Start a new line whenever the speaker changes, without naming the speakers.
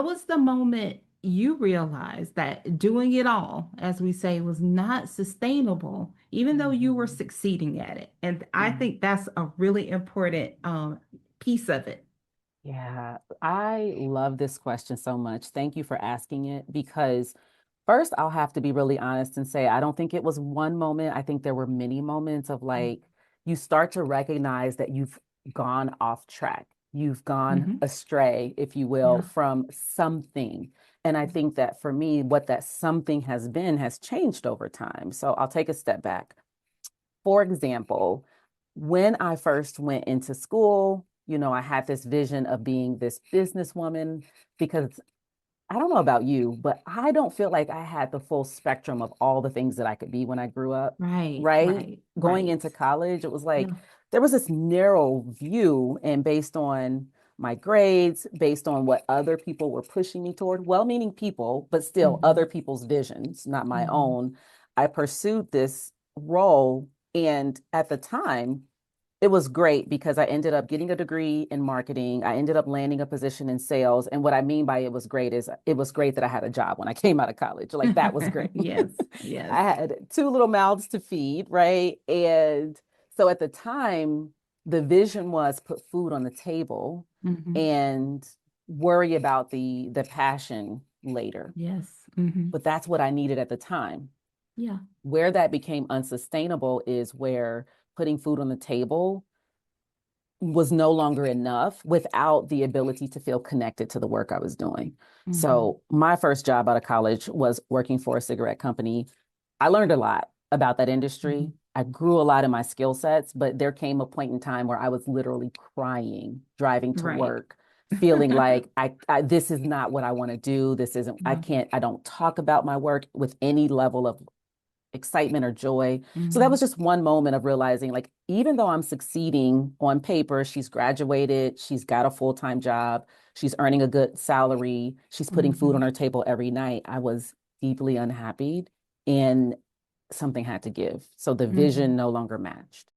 What was the moment you realized that doing it all, as we say, was not sustainable, even though you were
Mhm.
succeeding at it? And I
Mhm.
think that's a really important piece of it.
Yeah, I love this question so much. Thank you for asking it because first I'll have to be really honest and say I don't think it was one moment. I think there were many moments of like you start to recognize that you've gone off track. You've gone
Mm-hmm.
astray, if you will,
Yeah.
from something. And I think that for me, what that something has been has changed over time. So I'll take a step back. For example, when I first went into school, I had this vision of being this businesswoman because I don't know about you, but I don't feel like I had the full spectrum of all the things that I could be when I grew up,
Right,
right?
right,
Going
right.
into college, it was like
Yeah.
there was this narrow view, and based on my grades, based on what other people were pushing me toward, well-meaning people, but still
Mm-hmm.
other people's visions, not my
Mm-hmm.
own, I pursued this role. And at the time, it was great because I ended up getting a degree in marketing. I ended up landing a position in sales. And what I mean by it was great is it was great that I had a job when I came out of college. Like that was great.
Yes, yes.
I had two little mouths to feed, right? And so at the time, the vision was put food on the table
Mm-hmm.
and worry about the passion later.
Yes. Mm-hmm.
But that's what I needed at the time.
Yeah.
Where that became unsustainable is where putting food on the table was no longer enough without the ability to feel connected to the work I was doing.
Mm-hmm.
So, my first job out of college was working for a cigarette company. I learned a lot about that
Mm-hmm.
industry. I grew a lot in my skill sets, but there came a point in time where I was literally crying driving to
Right.
work, feeling like I this is not what I want to do. This isn't,
Yeah.
I don't talk about my work with any level of excitement or joy. So that
Mm-hmm.
was just one moment of realizing like even though I'm succeeding on paper, she's graduated, she's got a full-time job, she's earning a good salary, she's putting food
Mm-hmm.
on her table every night. I was deeply unhappy and something had to give. So the
Mm-hmm.
vision no longer matched.